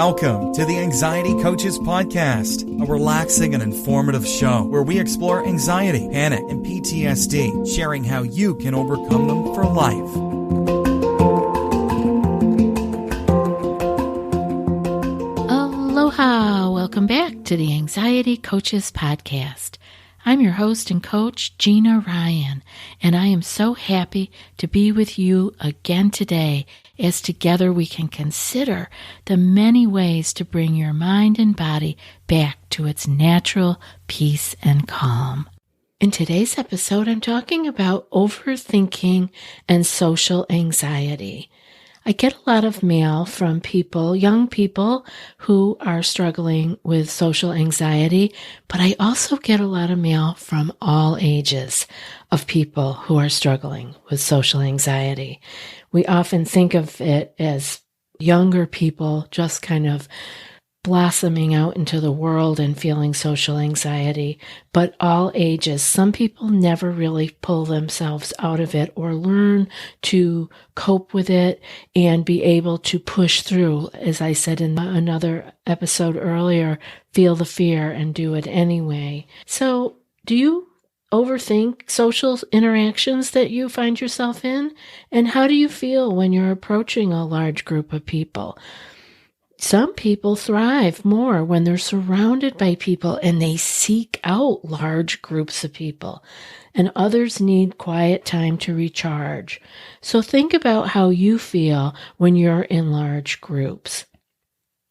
Welcome to the Anxiety Coaches Podcast, a relaxing and informative show where we explore anxiety, panic, and PTSD, sharing how you can overcome them for life. Aloha! Welcome back to the Anxiety Coaches Podcast. I'm your host and coach, Gina Ryan, and I am so happy to be with you again today as together we can consider the many ways to bring your mind and body back to its natural peace and calm. In today's episode, I'm talking about overthinking and social anxiety. I get a lot of mail from people, young people who are struggling with social anxiety, but I also get a lot of mail from all ages of people who are struggling with social anxiety. We often think of it as younger people just kind of blossoming out into the world and feeling social anxiety, but all ages. Some people never really pull themselves out of it or learn to cope with it and be able to push through. As I said in another episode earlier, feel the fear and do it anyway. So, do you overthink social interactions that you find yourself in? And how do you feel when you're approaching a large group of people? Some people thrive more when they're surrounded by people and they seek out large groups of people, and others need quiet time to recharge. So think about how you feel when you're in large groups.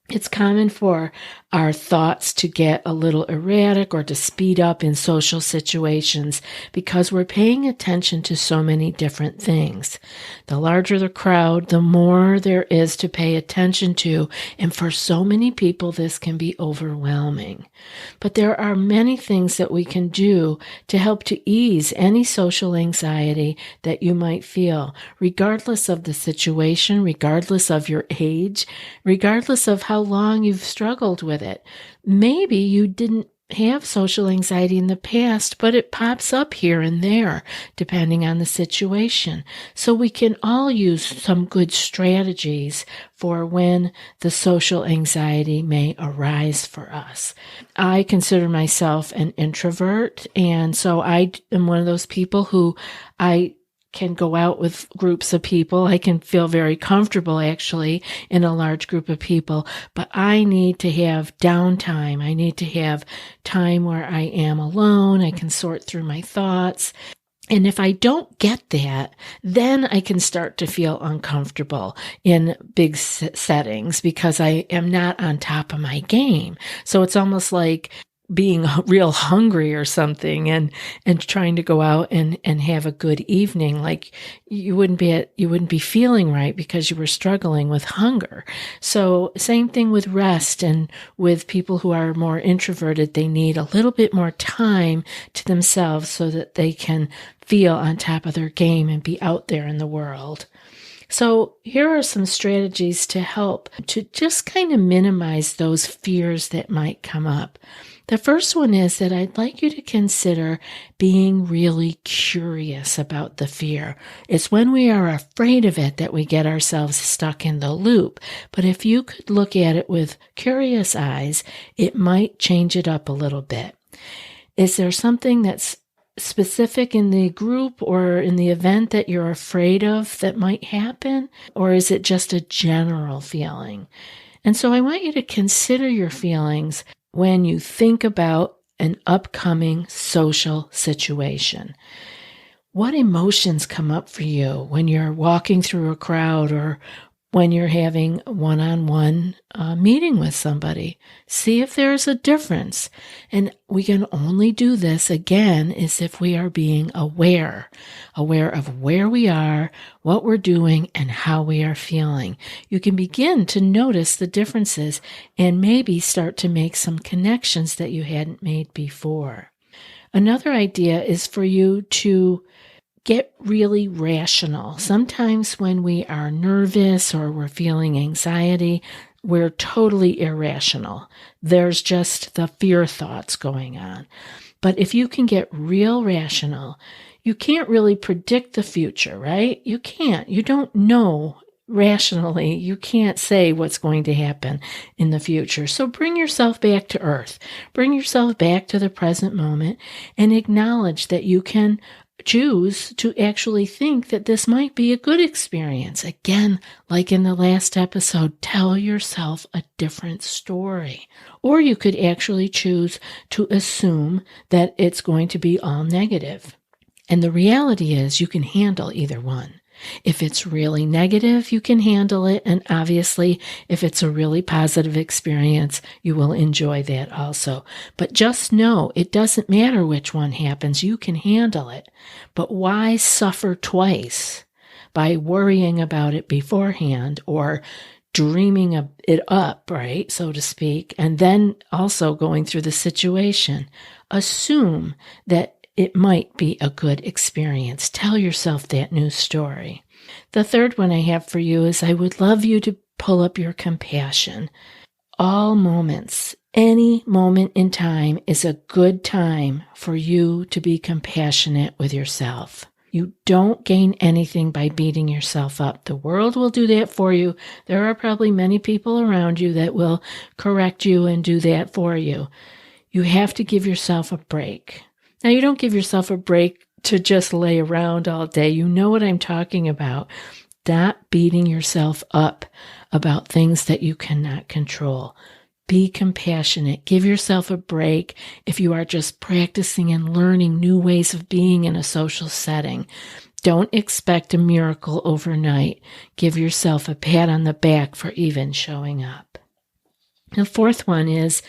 It's common for our thoughts to get a little erratic or to speed up in social situations because we're paying attention to so many different things. The larger the crowd, the more there is to pay attention to, and for so many people, this can be overwhelming. But there are many things that we can do to help to ease any social anxiety that you might feel, regardless of the situation, regardless of your age, regardless of how long you've struggled with it. Maybe you didn't have social anxiety in the past, but it pops up here and there, depending on the situation. So we can all use some good strategies for when the social anxiety may arise for us. I consider myself an introvert, and so I am one of those people who I can go out with groups of people. I can feel very comfortable actually in a large group of people, but I need to have downtime. I need to have time where I am alone. I can sort through my thoughts. And if I don't get that, then I can start to feel uncomfortable in big settings because I am not on top of my game. So it's almost like being real hungry or something and trying to go out and have a good evening. Like you wouldn't be feeling right because you were struggling with hunger. So same thing with rest, and with people who are more introverted, they need a little bit more time to themselves so that they can feel on top of their game and be out there in the world. So here are some strategies to help to just kind of minimize those fears that might come up. The first one is that I'd like you to consider being really curious about the fear. It's when we are afraid of it that we get ourselves stuck in the loop. But if you could look at it with curious eyes, it might change it up a little bit. Is there something that's specific in the group or in the event that you're afraid of that might happen? Or is it just a general feeling? And so I want you to consider your feelings when you think about an upcoming social situation. What emotions come up for you when you're walking through a crowd or when you're having a one-on-one meeting with somebody? See if there's a difference. And we can only do this, again, is if we are being aware of where we are, what we're doing, and how we are feeling. You can begin to notice the differences and maybe start to make some connections that you hadn't made before. Another idea is for you to get really rational. Sometimes when we are nervous or we're feeling anxiety, we're totally irrational. There's just the fear thoughts going on. But if you can get real rational, you can't really predict the future, right? You can't. You don't know rationally, you can't say what's going to happen in the future. So bring yourself back to earth. Bring yourself back to the present moment and acknowledge that you can choose to actually think that this might be a good experience. Again, like in the last episode, tell yourself a different story. Or you could actually choose to assume that it's going to be all negative. And the reality is you can handle either one. If it's really negative, you can handle it. And obviously, if it's a really positive experience, you will enjoy that also. But just know it doesn't matter which one happens. You can handle it. But why suffer twice by worrying about it beforehand or dreaming it up, right, so to speak, and then also going through the situation? Assume that it might be a good experience. Tell yourself that new story. The third one I have for you is I would love you to pull up your compassion. All moments, any moment in time is a good time for you to be compassionate with yourself. You don't gain anything by beating yourself up. The world will do that for you. There are probably many people around you that will correct you and do that for you. You have to give yourself a break. Now, you don't give yourself a break to just lay around all day. You know what I'm talking about. Stop beating yourself up about things that you cannot control. Be compassionate. Give yourself a break if you are just practicing and learning new ways of being in a social setting. Don't expect a miracle overnight. Give yourself a pat on the back for even showing up. The fourth one is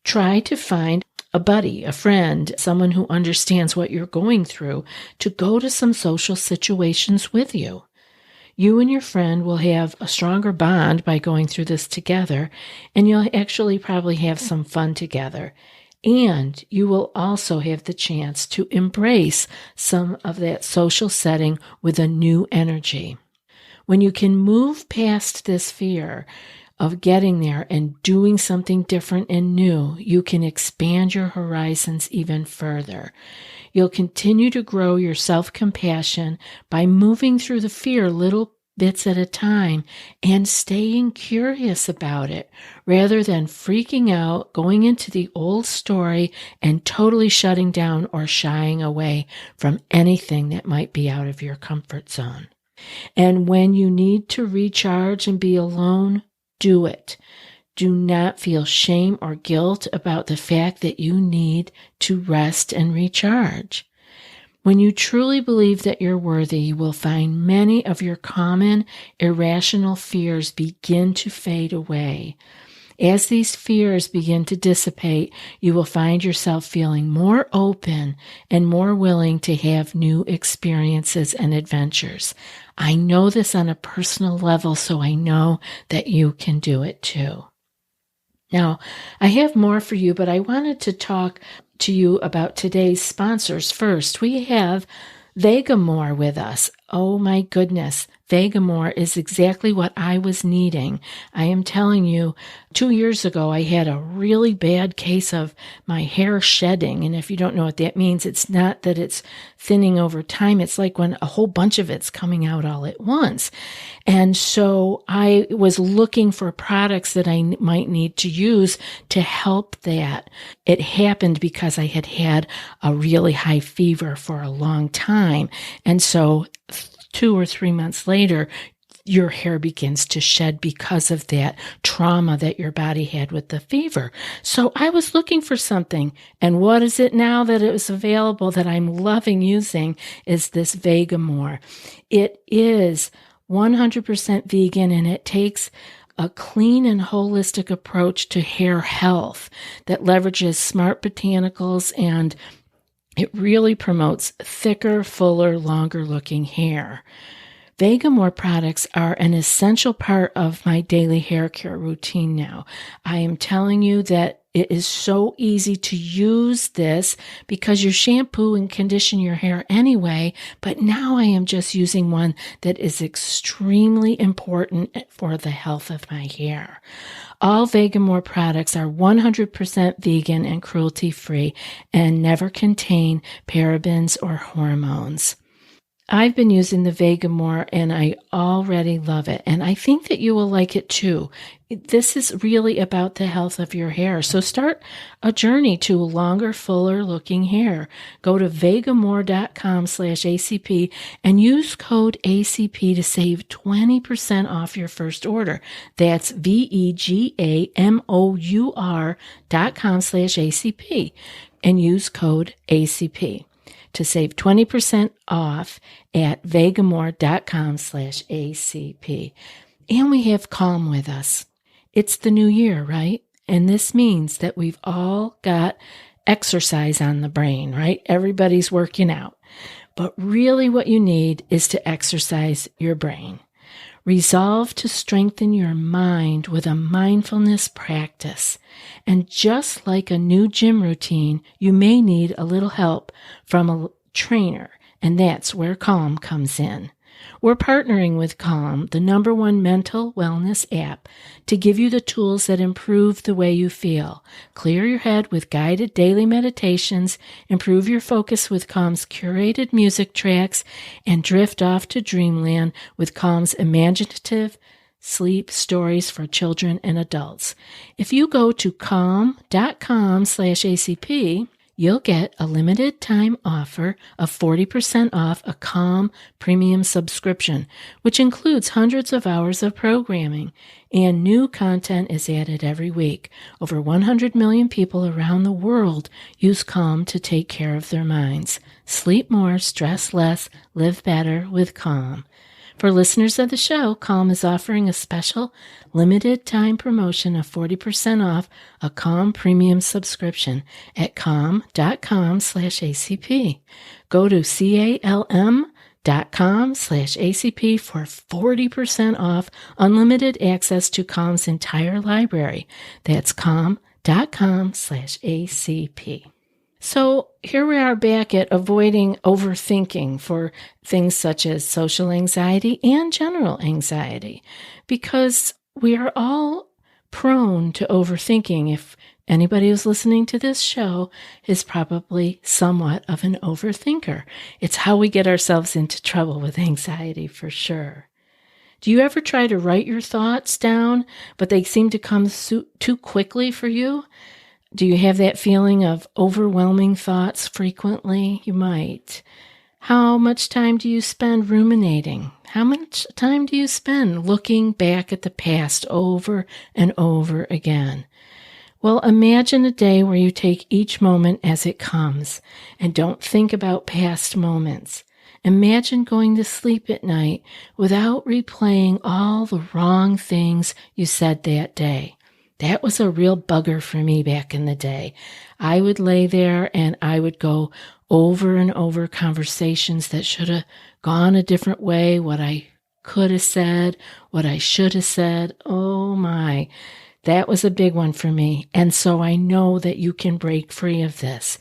try to find a buddy, a friend, someone who understands what you're going through, to go to some social situations with you. You and your friend will have a stronger bond by going through this together, and you'll actually probably have some fun together. And you will also have the chance to embrace some of that social setting with a new energy. When you can move past this fear of getting there and doing something different and new, you can expand your horizons even further. You'll continue to grow your self-compassion by moving through the fear little bits at a time and staying curious about it rather than freaking out, going into the old story, and totally shutting down or shying away from anything that might be out of your comfort zone. And when you need to recharge and be alone, do it. Do not feel shame or guilt about the fact that you need to rest and recharge. When you truly believe that you're worthy, you will find many of your common irrational fears begin to fade away. As these fears begin to dissipate, you will find yourself feeling more open and more willing to have new experiences and adventures. I know this on a personal level, so I know that you can do it too. Now, I have more for you, but I wanted to talk to you about today's sponsors first. We have Vegamore with us. Oh my goodness. Vegamore is exactly what I was needing. I am telling you, 2 years ago, I had a really bad case of my hair shedding. And if you don't know what that means, it's not that it's thinning over time. It's like when a whole bunch of it's coming out all at once. And so I was looking for products that I might need to use to help that. It happened because I had had a really high fever for a long time. And so 2 or 3 months later, your hair begins to shed because of that trauma that your body had with the fever. So I was looking for something. And what is it now that it was available that I'm loving using is this Vegamore. It is 100% vegan, and it takes a clean and holistic approach to hair health that leverages smart botanicals, and it really promotes thicker, fuller, longer-looking hair. Vegamore products are an essential part of my daily hair care routine now. I am telling you that it is so easy to use this because you shampoo and condition your hair anyway, but now I am just using one that is extremely important for the health of my hair. All Vegamore products are 100% vegan and cruelty-free and never contain parabens or hormones. I've been using the Vega more and I already love it. And I think that you will like it too. This is really about the health of your hair. So start a journey to longer, fuller looking hair. Go to vegamore.com/ACP and use code ACP to save 20% off your first order. That's vegamore.com/ACP and use code ACP to save 20% off at vegamore.com/ACP. And we have Calm with us. It's the new year, right? And this means that we've all got exercise on the brain, right? Everybody's working out. But really what you need is to exercise your brain. Resolve to strengthen your mind with a mindfulness practice. And just like a new gym routine, you may need a little help from a trainer, and that's where Calm comes in. We're partnering with Calm, the #1 mental wellness app, to give you the tools that improve the way you feel. Clear your head with guided daily meditations, improve your focus with Calm's curated music tracks, and drift off to dreamland with Calm's imaginative sleep stories for children and adults. If you go to calm.com/ACP, you'll get a limited time offer of 40% off a Calm premium subscription, which includes hundreds of hours of programming, and new content is added every week. Over 100 million people around the world use Calm to take care of their minds. Sleep more, stress less, live better with Calm. For listeners of the show, Calm is offering a special limited time promotion of 40% off a Calm premium subscription at calm.com/ACP. Go to calm.com/ACP for 40% off unlimited access to Calm's entire library. That's calm.com/ACP. So here we are back at avoiding overthinking for things such as social anxiety and general anxiety, because we are all prone to overthinking. If anybody who's listening to this show is probably somewhat of an overthinker. It's how we get ourselves into trouble with anxiety for sure. Do you ever try to write your thoughts down, but they seem to come too quickly for you? Do you have that feeling of overwhelming thoughts frequently? You might. How much time do you spend ruminating? How much time do you spend looking back at the past over and over again? Well, imagine a day where you take each moment as it comes and don't think about past moments. Imagine going to sleep at night without replaying all the wrong things you said that day. That was a real bugger for me back in the day. I would lay there and I would go over and over conversations that should have gone a different way, what I could have said, what I should have said. Oh my, that was a big one for me. And so I know that you can break free of this.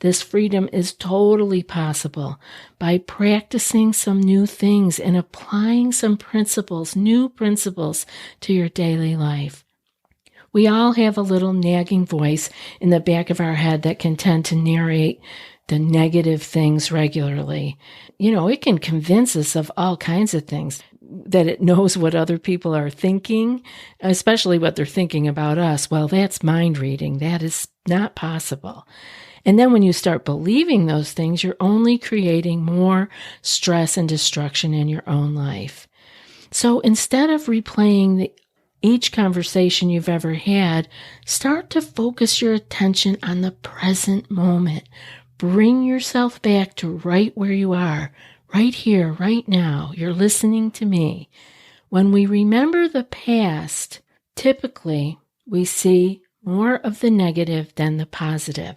This freedom is totally possible by practicing some new things and applying some principles, new principles to your daily life. We all have a little nagging voice in the back of our head that can tend to narrate the negative things regularly. You know, it can convince us of all kinds of things, that it knows what other people are thinking, especially what they're thinking about us. Well, that's mind reading. That is not possible. And then when you start believing those things, you're only creating more stress and destruction in your own life. So instead of replaying each conversation you've ever had, start to focus your attention on the present moment. Bring yourself back to right where you are, right here, right now. You're listening to me. When we remember the past, typically we see more of the negative than the positive.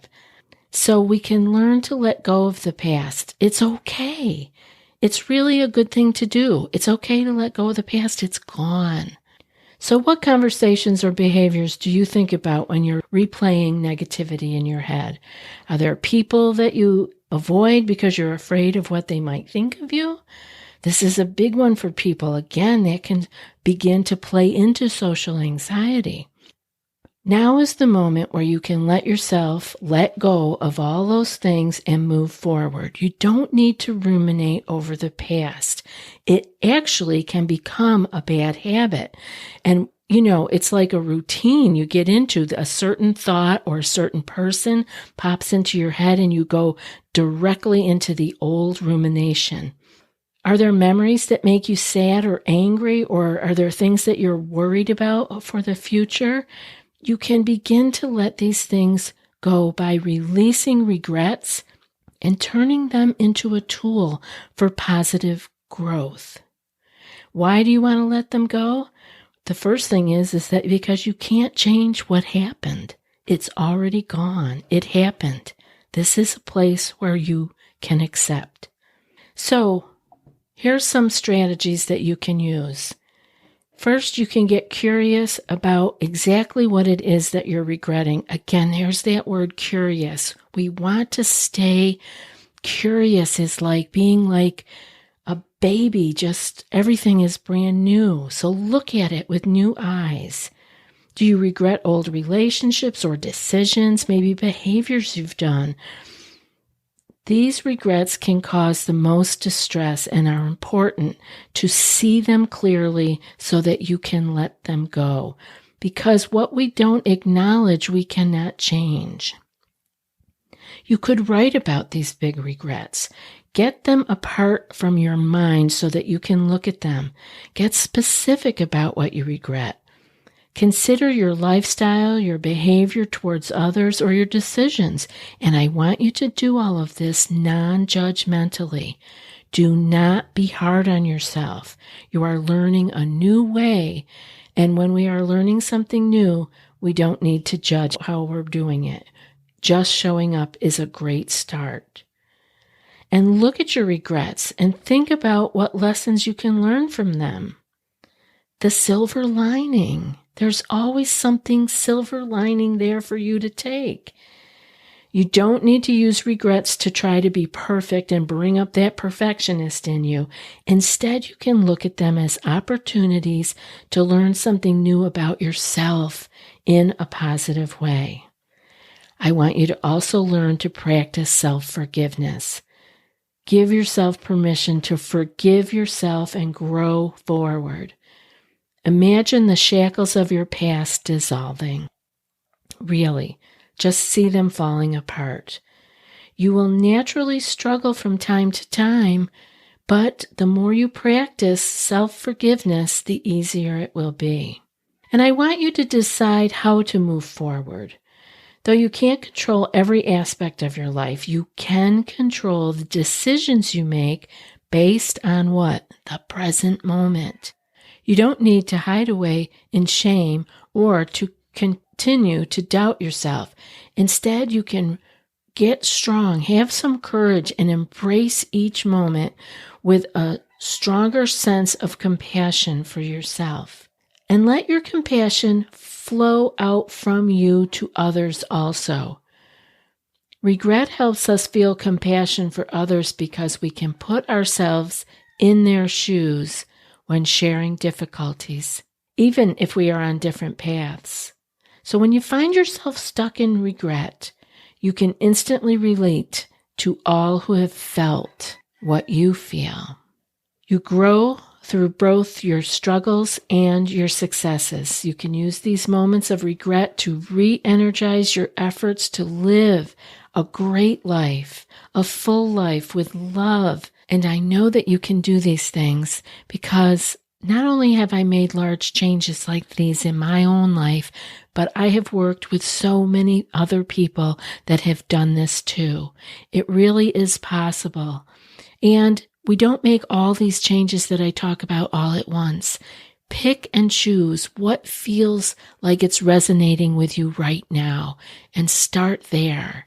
So we can learn to let go of the past. It's okay. It's really a good thing to do. It's okay to let go of the past. It's gone. So what conversations or behaviors do you think about when you're replaying negativity in your head? Are there people that you avoid because you're afraid of what they might think of you? This is a big one for people. Again, that can begin to play into social anxiety. Now is the moment where you can let yourself let go of all those things and move forward. You don't need to ruminate over the past. It actually can become a bad habit. And it's like a routine you get into. A certain thought or a certain person pops into your head and you go directly into the old rumination. Are there memories that make you sad or angry, or are there things that you're worried about for the future? You can begin to let these things go by releasing regrets and turning them into a tool for positive growth. Why do you want to let them go? The first thing is that because you can't change what happened. It's already gone. It happened. This is a place where you can accept. So, here's some strategies that you can use. First, you can get curious about exactly what it is that you're regretting. Again, there's that word curious. We want to stay curious. Is like being like a baby, just everything is brand new. So look at it with new eyes. Do you regret old relationships or decisions, maybe behaviors you've done? These regrets can cause the most distress and are important to see them clearly so that you can let them go. Because what we don't acknowledge, we cannot change. You could write about these big regrets. Get them apart from your mind so that you can look at them. Get specific about what you regret. Consider your lifestyle, your behavior towards others, or your decisions. And I want you to do all of this non-judgmentally. Do not be hard on yourself. You are learning a new way. And when we are learning something new, we don't need to judge how we're doing it. Just showing up is a great start. And look at your regrets and think about what lessons you can learn from them. The silver lining. There's always something silver lining there for you to take. You don't need to use regrets to try to be perfect and bring up that perfectionist in you. Instead, you can look at them as opportunities to learn something new about yourself in a positive way. I want you to also learn to practice self-forgiveness. Give yourself permission to forgive yourself and grow forward. Imagine the shackles of your past dissolving. Really, just see them falling apart. You will naturally struggle from time to time, but the more you practice self-forgiveness, the easier it will be. And I want you to decide how to move forward. Though you can't control every aspect of your life, you can control the decisions you make based on what? The present moment. You don't need to hide away in shame or to continue to doubt yourself. Instead, you can get strong, have some courage, and embrace each moment with a stronger sense of compassion for yourself. And let your compassion flow out from you to others also. Regret helps us feel compassion for others because we can put ourselves in their shoes when sharing difficulties, even if we are on different paths. So when you find yourself stuck in regret, you can instantly relate to all who have felt what you feel. You grow through both your struggles and your successes. You can use these moments of regret to re-energize your efforts to live a great life, a full life with love. And I know that you can do these things because not only have I made large changes like these in my own life, but I have worked with so many other people that have done this too. It really is possible. And we don't make all these changes that I talk about all at once. Pick and choose what feels like it's resonating with you right now and start there.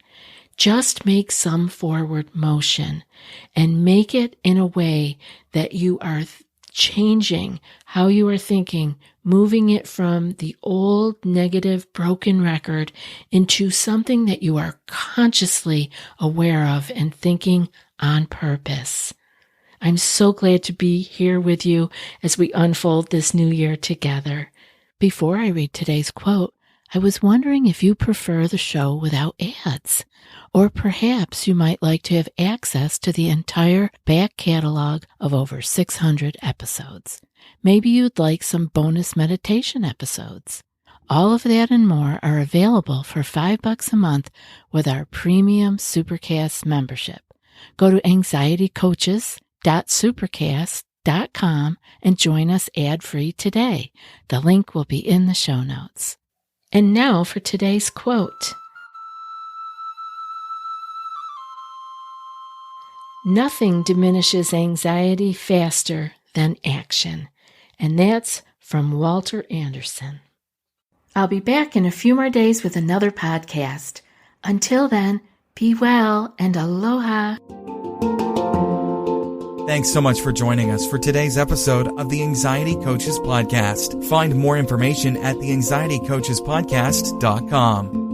Just make some forward motion and make it in a way that you are changing how you are thinking, moving it from the old negative broken record into something that you are consciously aware of and thinking on purpose. I'm so glad to be here with you as we unfold this new year together. Before I read today's quote, I was wondering if you prefer the show without ads, or perhaps you might like to have access to the entire back catalog of over 600 episodes. Maybe you'd like some bonus meditation episodes. All of that and more are available for $5 a month with our premium Supercast membership. Go to anxietycoaches.supercast.com and join us ad-free today. The link will be in the show notes. And now for today's quote. Nothing diminishes anxiety faster than action. And that's from Walter Anderson. I'll be back in a few more days with another podcast. Until then, be well and aloha. Thanks so much for joining us for today's episode of the Anxiety Coaches Podcast. Find more information at theanxietycoachespodcast.com.